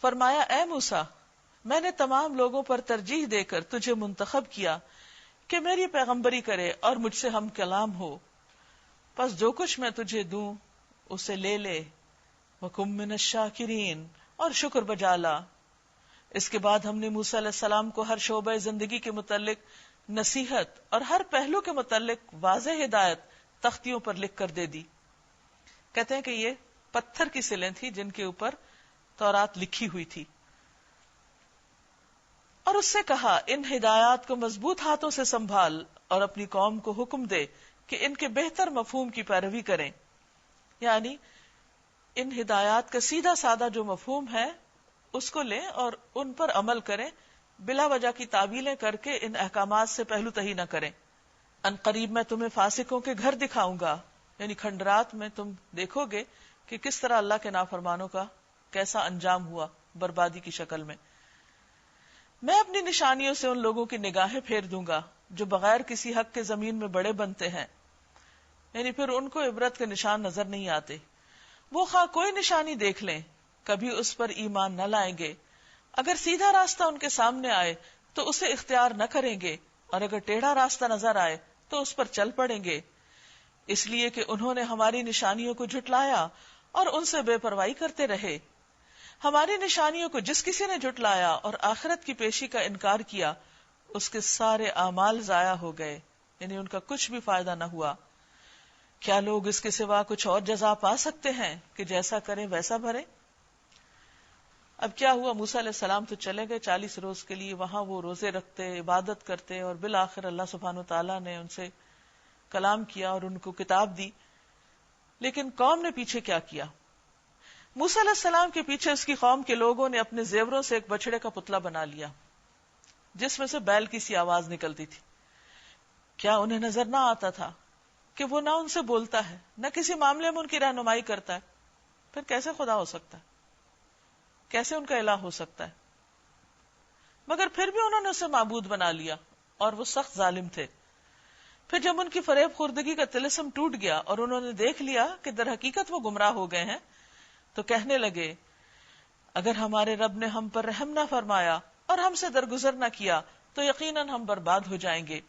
فرمایا اے موسیٰ، میں نے تمام لوگوں پر ترجیح دے کر تجھے منتخب کیا کہ میری پیغمبری کرے اور مجھ سے ہم کلام ہو، پس جو کچھ میں تجھے دوں اسے لے لے، وَکُن مِّنَ الشَّاکِرِینَ، اور شکر بجا لا۔ اس کے بعد ہم نے موسیٰ علیہ السلام کو ہر شعبہ زندگی کے متعلق نصیحت اور ہر پہلو کے متعلق واضح ہدایت تختیوں پر لکھ کر دے دی۔ کہتے ہیں کہ یہ پتھر کی سلیں تھی جن کے اوپر تورات لکھی ہوئی تھی، اور اس سے کہا ان ہدایات کو مضبوط ہاتھوں سے سنبھال اور اپنی قوم کو حکم دے کہ ان کے بہتر مفہوم کی پیروی کریں، یعنی ان ہدایات کا سیدھا سادہ جو مفہوم ہے اس کو لیں اور ان پر عمل کریں، بلا وجہ کی تعویلیں کر کے ان احکامات سے پہلو تہی نہ کریں۔ ان قریب میں تمہیں فاسقوں کے گھر دکھاؤں گا، یعنی کھنڈرات میں تم دیکھو گے کہ کس طرح اللہ کے نافرمانوں کا کیسا انجام ہوا، بربادی کی شکل میں۔ میں اپنی نشانیوں سے ان لوگوں کی نگاہیں پھیر دوں گا جو بغیر کسی حق کے زمین میں بڑے بنتے ہیں، یعنی پھر ان کو عبرت کے نشان نظر نہیں آتے۔ وہ خواہ کوئی نشانی دیکھ لیں کبھی اس پر ایمان نہ لائیں گے، اگر سیدھا راستہ ان کے سامنے آئے تو اسے اختیار نہ کریں گے، اور اگر ٹیڑھا راستہ نظر آئے تو اس پر چل پڑیں گے، اس لیے کہ انہوں نے ہماری نشانیوں کو جھٹلایا اور ان سے بے پرواہی کرتے رہے۔ ہماری نشانیوں کو جس کسی نے جھٹلایا اور آخرت کی پیشی کا انکار کیا، اس کے سارے اعمال ضائع ہو گئے، یعنی ان کا کچھ بھی فائدہ نہ ہوا۔ کیا لوگ اس کے سوا کچھ اور جزا پا سکتے ہیں کہ جیسا کریں ویسا بھریں؟ اب کیا ہوا، موسیٰ علیہ السلام تو چلے گئے 40 روز کے لیے، وہاں وہ روزے رکھتے، عبادت کرتے، اور بالآخر اللہ سبحانہ وتعالیٰ نے ان سے کلام کیا اور ان کو کتاب دی۔ لیکن قوم نے پیچھے کیا کیا؟ موسیٰ علیہ السلام کے پیچھے اس کی قوم کے لوگوں نے اپنے زیوروں سے ایک بچڑے کا پتلا بنا لیا جس میں سے بیل کی سی آواز نکلتی تھی۔ کیا انہیں نظر نہ آتا تھا کہ وہ نہ ان سے بولتا ہے، نہ کسی معاملے میں ان کی رہنمائی کرتا ہے؟ پھر کیسے خدا ہو سکتا ہے؟ کیسے ان کا الہ ہو سکتا ہے؟ مگر پھر بھی انہوں نے اسے معبود بنا لیا، اور وہ سخت ظالم تھے۔ پھر جب ان کی فریب خوردگی کا طلسم ٹوٹ گیا اور انہوں نے دیکھ لیا کہ در حقیقت وہ گمراہ ہو گئے ہیں، تو کہنے لگے اگر ہمارے رب نے ہم پر رحم نہ فرمایا اور ہم سے درگزر نہ کیا تو یقیناً ہم برباد ہو جائیں گے۔